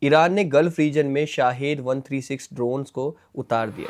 Iran ने gulf reason में Shahed 136 drones को उतार दिया।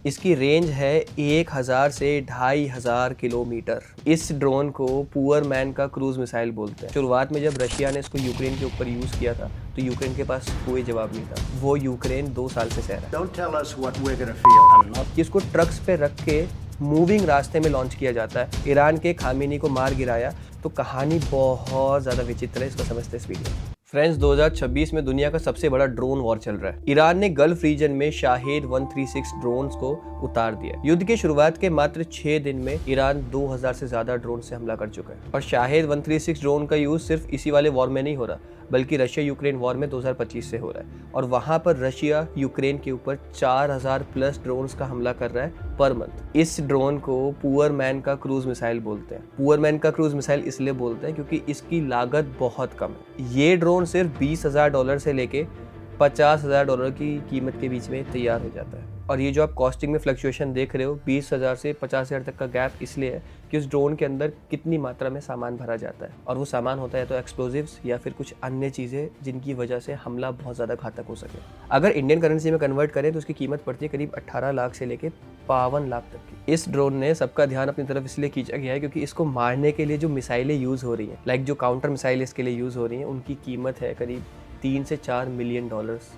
इसकी रेंज है 1000 से 2500 किलोमीटर। इस ड्रोन को पुअर मैन का क्रूज मिसाइल बोलते हैं। शुरुआत में जब रशिया ने इसको यूक्रेन के ऊपर यूज किया था तो यूक्रेन के पास कोई जवाब नहीं था। वो यूक्रेन 2 साल से सह रहा है। इसको ट्रक्स पे रख के मूविंग रास्ते में लॉन्च किया जाता है। ईरान के खामेनी को मार गिराया तो कहानी बहुत ज़्यादा विचित्र है। इसको समझते इस वीडियो में। फ्रेंड्स, 2026 में दुनिया का सबसे बड़ा ड्रोन वॉर चल रहा है। ईरान ने गल्फ रीजन में शाहेद 136 ड्रोन्स को उतार दिया। युद्ध की शुरुआत के मात्र 6 दिन में ईरान 2000 से ज्यादा ड्रोन से हमला कर चुका है। और शाहेद 136 ड्रोन का यूज सिर्फ इसी वाले वॉर में नहीं हो रहा, बल्कि रशिया यूक्रेन वॉर में 2025 से हो रहा है। और वहां पर रशिया यूक्रेन के ऊपर 4000 प्लस ड्रोन्स का हमला कर रहा है पर मंथ। इस ड्रोन को पुअर मैन का क्रूज मिसाइल बोलते हैं। पुअर मैन का क्रूज मिसाइल इसलिए बोलते हैं क्योंकि इसकी लागत बहुत कम है। ये ड्रोन सिर्फ $20,000 से लेके $50,000 की कीमत के बीच में तैयार हो जाता है। और ये जो आप कॉस्टिंग में फ्लक्चुएशन देख रहे हो, 20,000 से 50,000 तक का गैप इसलिए है कि उस ड्रोन के अंदर कितनी मात्रा में सामान भरा जाता है। और वो सामान होता है तो एक्सप्लोजिव्स या फिर कुछ अन्य चीज़ें जिनकी वजह से हमला बहुत ज़्यादा घातक हो सके। अगर इंडियन करेंसी में कन्वर्ट करें तो उसकी कीमत पड़ती है करीब 18 लाख से लेके 52 लाख तक की। इस ड्रोन ने सबका ध्यान अपनी तरफ इसलिए खींचा गया है क्योंकि इसको मारने के लिए जो मिसाइलें यूज़ हो रही हैं, लाइक जो काउंटर मिसाइल इसके लिए यूज़ हो रही हैं, उनकी कीमत है करीब $3 से $4 मिलियन,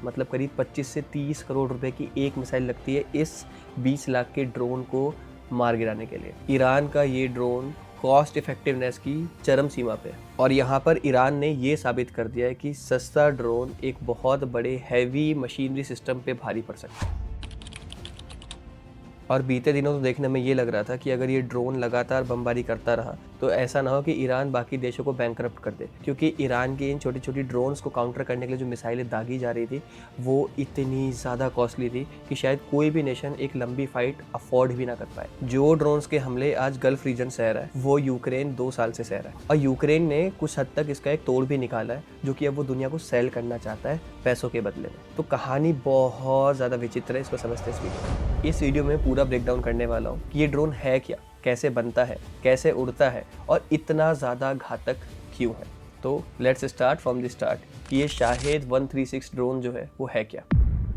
मतलब करीब 25 से 30 करोड़ रुपए की एक मिसाइल लगती है इस 20 लाख के ड्रोन को मार गिराने के लिए। ईरान का ये ड्रोन कॉस्ट इफेक्टिवनेस की चरम सीमा पे है। और यहाँ पर ईरान ने ये साबित कर दिया है कि सस्ता ड्रोन एक बहुत बड़े हैवी मशीनरी सिस्टम पे भारी पड़ सकता है। और बीते दिनों तो देखने में ये लग रहा था कि अगर ये ड्रोन लगातार बमबारी करता रहा तो ऐसा ना हो कि ईरान बाकी देशों को बैंकरप्ट कर दे, क्योंकि ईरान की इन छोटी छोटी ड्रोन्स को काउंटर करने के लिए जो मिसाइलें दागी जा रही थी वो इतनी ज़्यादा कॉस्टली थी कि शायद कोई भी नेशन एक लंबी फाइट अफोर्ड भी ना कर पाए। जो ड्रोन्स के हमले आज गल्फ रीजन सह रहा है वो यूक्रेन 2 साल से सह रहा है। और यूक्रेन ने कुछ हद तक इसका एक तोड़ भी निकाला है, जो कि अब वो दुनिया को सेल करना चाहता है पैसों के बदले में। तो कहानी बहुत ज़्यादा विचित्र है। इसको समझते इस वीडियो में। इस वीडियो में पूरा ब्रेकडाउन करने वाला हूँ कि ये ड्रोन है क्या, कैसे बनता है, कैसे उड़ता है और इतना ज़्यादा घातक क्यों है। तो let's start from the start कि ये शाहेद 136 ड्रोन जो है वो है क्या।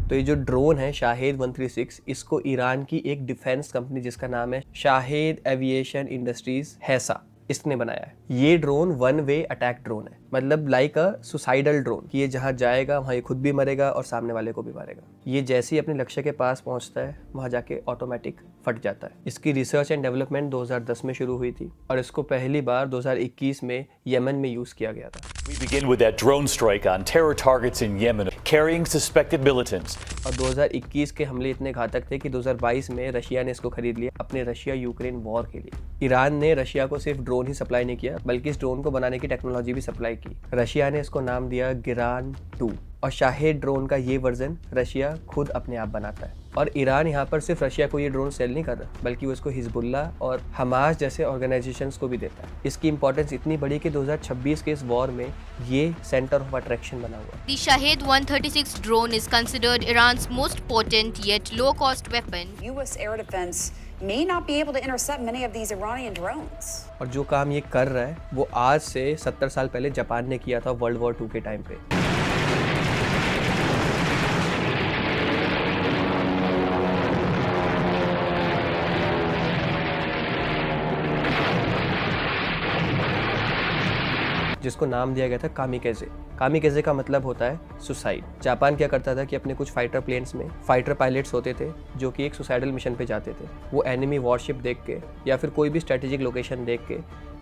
तो ये जो ड्रोन है शाहेद 136, इसको ईरान की एक डिफेंस कंपनी जिसका नाम है शाहेद एविएशन इंडस्ट्रीज हैसा, इसने बनाया है। ये ड्रोन 1 वे अटैक ड्रोन है, मतलब लाइक अ सुसाइडल ड्रोन कि ये जहाँ जाएगा वहाँ ये खुद भी मरेगा और सामने वाले को भी मारेगा। ये जैसे ही अपने लक्ष्य के पास पहुँचता है वहाँ जाके ऑटोमेटिक फट जाता है। इसकी रिसर्च एंड डेवलपमेंट 2010 में शुरू हुई थी और इसको पहली बार 2021 में यमन में यूज़ किया गया था। We begin with that drone strike on terror targets in Yemen carrying suspected militants. और 2021 के हमले इतने घातक थे कि 2022 में रशिया ने इसको खरीद लिया अपने रशिया यूक्रेन वॉर के लिए। ईरान ने रशिया को सिर्फ ड्रोन ही सप्लाई नहीं किया, बल्कि इस ड्रोन को बनाने की टेक्नोलॉजी भी सप्लाई की। रशिया ने इसको नाम दिया गिरान 2 और शाहेद ड्रोन का ये वर्जन रशिया खुद अपने आप बनाता है। और ईरान यहाँ पर सिर्फ रशिया को ये ड्रोन सेल नहीं कर रहा, बल्कि वो इसको हिजबुल्ला और हमास जैसे ऑर्गेनाइजेशंस को भी देता है। इसकी इंपॉर्टेंस इतनी बड़ी कि 2026 के इस वॉर में ये सेंटर ऑफ अट्रैक्शन बना हुआ है। The Shahed 136 drone is considered Iran's most potent yet low-cost weapon. U.S. air defense may not be able to intercept many of these Iranian drones. और जो काम ये कर रहा है वो आज से 70 साल पहले जापान ने किया था वर्ल्ड वॉर 2 के टाइम पे। जिसको नाम दिया गया था कामिकेजे। कामिकेजे का मतलब होता है सुसाइड। जापान क्या करता था कि अपने कुछ फाइटर प्लेन्स में फाइटर पायलट्स होते थे जो कि एक सुसाइडल मिशन पे जाते थे। वो एनिमी वॉरशिप देख के या फिर कोई भी स्ट्रेटेजिक लोकेशन देख के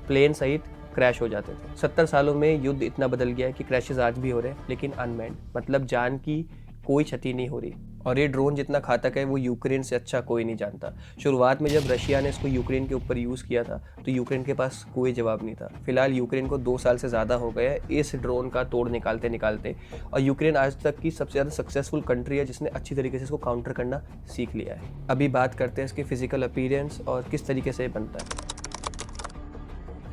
प्लेन सहित क्रैश हो जाते थे। 70 सालों में युद्ध इतना बदल गया है कि क्रैशेस आज भी हो रहे हैं, लेकिन अनमैन्ड, मतलब जान की कोई क्षति नहीं हो रही। और ये ड्रोन जितना घातक है वो यूक्रेन से अच्छा कोई नहीं जानता। शुरुआत में जब रशिया ने इसको यूक्रेन के ऊपर यूज़ किया था तो यूक्रेन के पास कोई जवाब नहीं था। फिलहाल यूक्रेन को 2 साल से ज़्यादा हो गया है इस ड्रोन का तोड़ निकालते निकालते, और यूक्रेन आज तक की सबसे ज़्यादा सक्सेसफुल कंट्री है जिसने अच्छी तरीके से इसको काउंटर करना सीख लिया है। अभी बात करते हैं इसकी फिजिकल अपीयरेंस और किस तरीके से बनता है।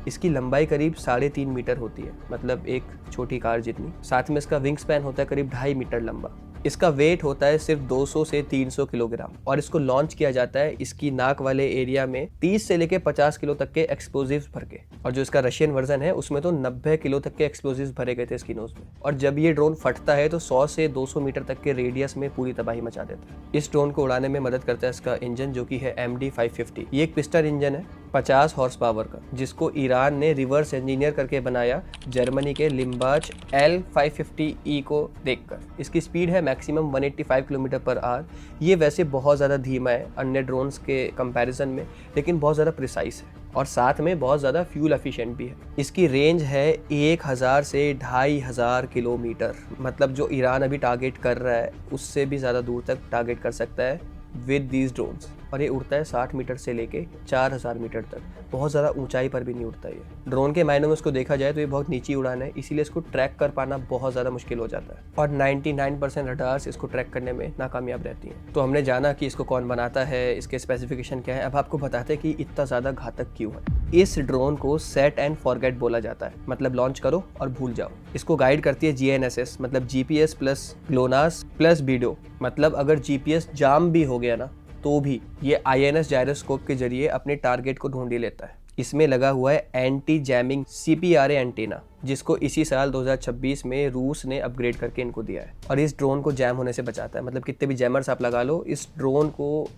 इसकी लंबाई करीब 3.5 मीटर होती है, मतलब एक छोटी कार जितनी। साथ में इसका विंग स्पैन होता है करीब 2.5 मीटर लंबा। इसका वेट होता है सिर्फ 200 से 300 किलोग्राम और इसको लॉन्च किया जाता है इसकी नाक वाले एरिया में 30 से लेके 50 किलो तक के एक्सप्लोजिव्स भर के। और जो इसका रशियन वर्जन है उसमें तो 90 किलो तक के एक्सप्लोजिव्स भरे गए थे इसकी नोज में। और जब ये ड्रोन फटता है तो 100 से 200 मीटर तक के रेडियस में पूरी तबाही मचा देता है। इस ड्रोन को उड़ाने में मदद करता है इसका इंजन जो कि है MD-550। ये एक पिस्टन इंजन है 50 हॉर्स पावर का, जिसको ईरान ने रिवर्स इंजीनियर करके बनाया जर्मनी के लिम्बाच L550E को देखकर। इसकी स्पीड है मैक्सिमम 185 किलोमीटर पर आवर। ये वैसे बहुत ज़्यादा धीमा है अन्य ड्रोन्स के कंपैरिजन में, लेकिन बहुत ज़्यादा प्रिसाइज है और साथ में बहुत ज़्यादा फ्यूल एफिशिएंट भी है। इसकी रेंज है 1000 से 2500 किलोमीटर, मतलब जो ईरान अभी टारगेट कर रहा है उससे भी ज़्यादा दूर तक टारगेट कर सकता है विद दीज ड्रोन्स। और ये उड़ता है 60 मीटर से लेके 4000 मीटर तक, बहुत ज़्यादा ऊंचाई पर भी नहीं उड़ता ये। ड्रोन के मायनों में उसको देखा जाए तो ये बहुत नीची उड़ान है, इसीलिए इसको ट्रैक कर पाना बहुत ज़्यादा मुश्किल हो जाता है और 99% रडार्स इसको ट्रैक करने में नाकामयाब रहती हैं। तो हमने जाना कि इसको कौन बनाता है, इसके स्पेसिफिकेशन क्या है। अब आपको बताते हैं कि इतना ज़्यादा घातक क्यों है। इस ड्रोन को सेट एंड फॉरगेट बोला जाता है, मतलब लॉन्च करो और भूल जाओ। इसको गाइड करती है GNSS, मतलब GPS plus GLONASS plus BEDO, मतलब अगर GPS जाम भी हो गया ना तो भी ये INS जायरोस्कोप के जरिए अपने टारगेट को ढूंढ ही लेता है। इसमें लगा हुआ है एंटी जैमिंग CPRA एंटीना, जिसको इसी साल 2026 में रूस ने अपग्रेड करके इनको दिया है और इस ड्रोन को जैम होने से बचाता है। मतलब कितने भी जैमर्स आप लगा लो, इस ड्रोन को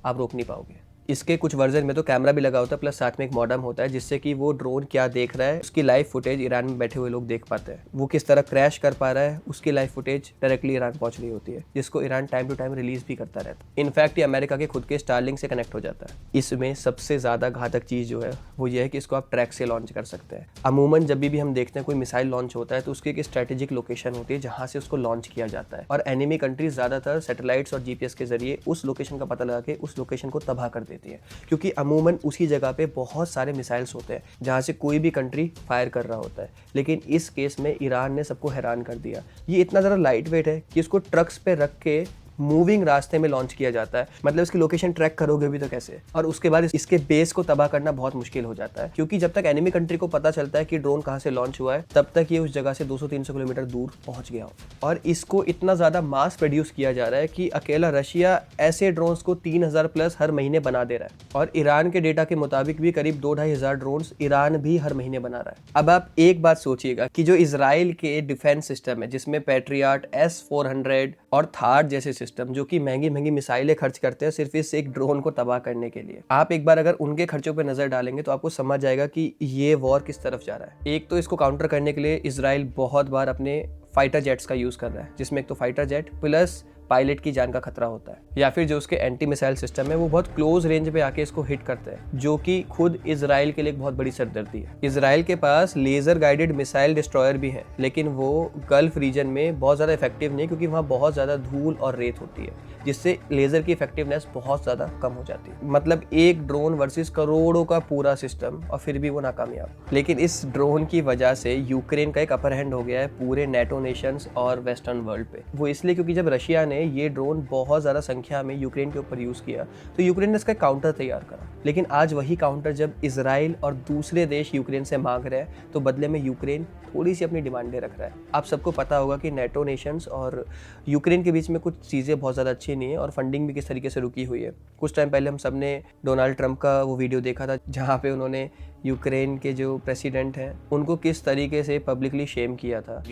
आप रोक नहीं पाओगे। इसके कुछ वर्जन में तो कैमरा भी लगा होता है, प्लस साथ में एक मॉडम होता है जिससे कि वो ड्रोन क्या देख रहा है उसकी लाइव फुटेज ईरान में बैठे हुए लोग देख पाते हैं। वो किस तरह क्रैश कर पा रहा है उसकी लाइव फुटेज डायरेक्टली ईरान पहुंच रही होती है, जिसको Iran time to time release भी करता रहता है। इनफैक्ट ये अमेरिका के खुद के स्टारलिंक से कनेक्ट हो जाता है। इसमें सबसे ज़्यादा घातक चीज़ जो है वो ये है कि इसको आप ट्रैक से लॉन्च कर सकते हैं। अमूमन जब भी हम देखते हैं कोई मिसाइल लॉन्च होता है तो उसकी एक स्ट्रेटेजिक लोकेशन होती है जहाँ से उसको लॉन्च किया जाता है और एनिमी कंट्रीज ज़्यादातर सैटेलाइट्स और GPS के जरिए उस लोकेशन का पता लगा के उस लोकेशन को तबाह कर देती है, क्योंकि अमूमन उसी जगह पे बहुत सारे मिसाइल्स होते हैं जहाँ से कोई भी कंट्री फायर कर रहा होता है। लेकिन इस केस में ईरान ने सबको हैरान कर दिया। ये इतना ज़्यादा लाइट वेट है कि इसको ट्रक्स पे रख के मूविंग रास्ते में लॉन्च किया जाता है। मतलब इसकी लोकेशन ट्रैक करोगे भी तो कैसे, और उसके बाद इसके बेस को तबाह करना बहुत मुश्किल हो जाता है, क्योंकि जब तक एनिमी कंट्री को पता चलता है कि ड्रोन कहाँ से लॉन्च हुआ है तब तक ये उस जगह से 200-300 किलोमीटर दूर पहुंच गया हो। और इसको इतना ज़्यादा मास प्रोड्यूस किया जा रहा है कि अकेला रशिया ऐसे ड्रोन्स को 3000 प्लस हर महीने बना दे रहा है और ईरान के डेटा के मुताबिक भी करीब 2-2,500 ड्रोन्स ईरान भी हर महीने बना रहा है। अब आप एक बात सोचिएगा कि जो इजराइल के डिफेंस सिस्टम है जिसमें पैट्रियट S-400 और थार जैसे सिस्टम जो कि महंगी मिसाइलें खर्च करते हैं सिर्फ इस एक ड्रोन को तबाह करने के लिए, आप एक बार अगर उनके खर्चों पर नजर डालेंगे तो आपको समझ जाएगा कि ये वॉर किस तरफ जा रहा है। एक तो इसको काउंटर करने के लिए इजराइल बहुत बार अपने फाइटर जेट्स का यूज कर रहा है, जिसमें एक तो फाइटर जेट प्लस पायलट की जान का खतरा होता है, या फिर जो उसके एंटी मिसाइल सिस्टम है वो बहुत क्लोज रेंज पे आके इसको हिट करते हैं, जो कि खुद इजराइल के लिए एक बहुत बड़ी सरदर्दी है। इजराइल के पास लेजर गाइडेड मिसाइल डिस्ट्रॉयर भी है, लेकिन वो गल्फ रीजन में बहुत ज़्यादा इफेक्टिव नहीं, क्योंकि वहाँ बहुत ज़्यादा धूल और रेत होती है, जिससे लेजर की इफेक्टिवनेस बहुत ज़्यादा कम हो जाती है। मतलब एक ड्रोन वर्सेस करोड़ों का पूरा सिस्टम और फिर भी वो नाकामयाब। लेकिन इस ड्रोन की वजह से यूक्रेन का एक अपर हैंड हो गया है पूरे नेटो नेशंस और वेस्टर्न वर्ल्ड पे। वो इसलिए क्योंकि जब रशिया ने ये ड्रोन बहुत ज़्यादा संख्या में यूक्रेन के ऊपर यूज़ किया तो यूक्रेन ने इसका काउंटर तैयार करा। लेकिन आज वही काउंटर जब इजराइल और दूसरे देश यूक्रेन से मांग रहे हैं तो बदले में यूक्रेन थोड़ी सी अपनी डिमांडें रख रहा है। आप सबको पता होगा कि नेटो नेशंस और यूक्रेन के बीच में कुछ चीज़ें बहुत ज़्यादा अच्छी नहीं है और फंडिंग भी किस तरीके से रुकी हुई है। कुछ टाइम पहले हम सब ने डोनाल्ड ट्रंप का वो वीडियो देखा था जहाँ पे उन्होंने यूक्रेन के जो प्रेसिडेंट हैं उनको किस तरीके से पब्लिकली शेम किया था।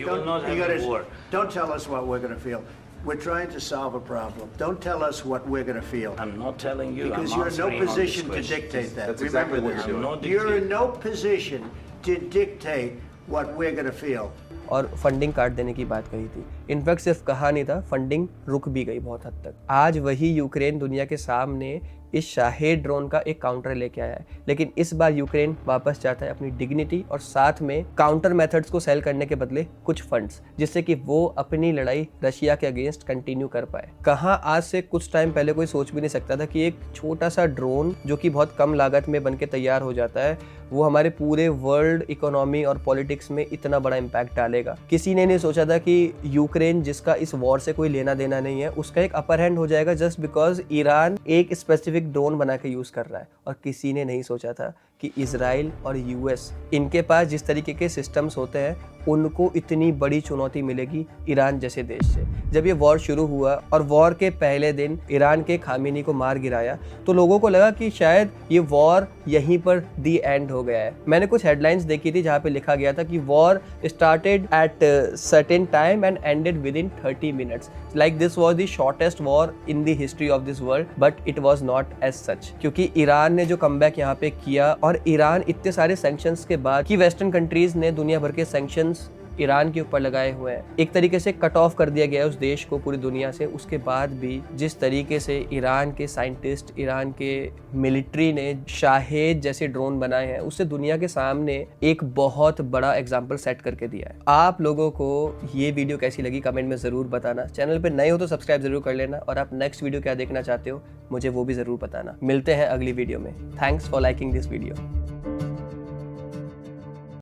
Don't tell us what we're going to feel. We're trying to solve a problem. Don't tell us what we're going to feel. I'm not telling you. Because I'm you're in no answering on this position to question. dictate that. That's Remember exactly what this. you're doing. You're in no position to dictate what we're going to feel. और funding काट देने की बात कही थी। In fact सिर्फ कहा नहीं था, फंडिंग रुक भी गई बहुत हद तक। आज वही यूक्रेन दुनिया के सामने इस शाहेद ड्रोन का एक काउंटर लेके आया है, लेकिन इस बार यूक्रेन वापस चाहता है अपनी डिग्निटी और साथ में काउंटर मेथड्स को सेल करने के बदले कुछ फंड्स, जिससे कि वो अपनी लड़ाई रशिया के अगेंस्ट कंटिन्यू कर पाए। कहाँ आज से कुछ टाइम पहले कोई सोच भी नहीं सकता था कि एक छोटा सा ड्रोन जो कि बहुत कम लागत में बन के तैयार हो जाता है वो हमारे पूरे वर्ल्ड इकोनॉमी और पॉलिटिक्स में इतना बड़ा इम्पैक्ट डालेगा। किसी ने नहीं सोचा था कि यूक्रेन, जिसका इस वॉर से कोई लेना देना नहीं है, उसका एक अपर हैंड हो जाएगा जस्ट बिकॉज ईरान एक स्पेसिफिक ड्रोन बना के यूज कर रहा है। और किसी ने नहीं सोचा था कि इजराइल और यूएस इनके पास जिस तरीके के सिस्टम्स होते हैं उनको इतनी बड़ी चुनौती मिलेगी ईरान जैसे देश से। जब ये वॉर शुरू हुआ और वॉर के पहले दिन ईरान के खामेनी को मार गिराया तो लोगों को लगा कि शायद ये वॉर यहीं पर दी एंड हो गया है। मैंने कुछ हेडलाइंस देखी थी जहाँ पे लिखा गया था कि war started at certain time and ended within 30 minutes, like this was the shortest war in the history of this world, but it was not as such. क्योंकि ईरान ने जो कमबैक यहाँ पे किया और ईरान इतने सारे sanctions के बाद कि वेस्टर्न कंट्रीज ने दुनिया भर के सैंक्शंस ईरान के ऊपर लगाए हुए हैं, एक तरीके से कट ऑफ कर दिया गया है उस देश को पूरी दुनिया से। उसके बाद भी जिस तरीके से ईरान के साइंटिस्ट, ईरान के मिलिट्री ने शाहेद जैसे ड्रोन बनाए हैं, उससे दुनिया के सामने एक बहुत बड़ा एग्जाम्पल सेट करके दिया है। आप लोगों को ये वीडियो कैसी लगी कमेंट में ज़रूर बताना। चैनल पर नए हो तो सब्सक्राइब जरूर कर लेना और आप नेक्स्ट वीडियो क्या देखना चाहते हो मुझे वो भी ज़रूर बताना। मिलते हैं अगली वीडियो में। Thanks for liking this video.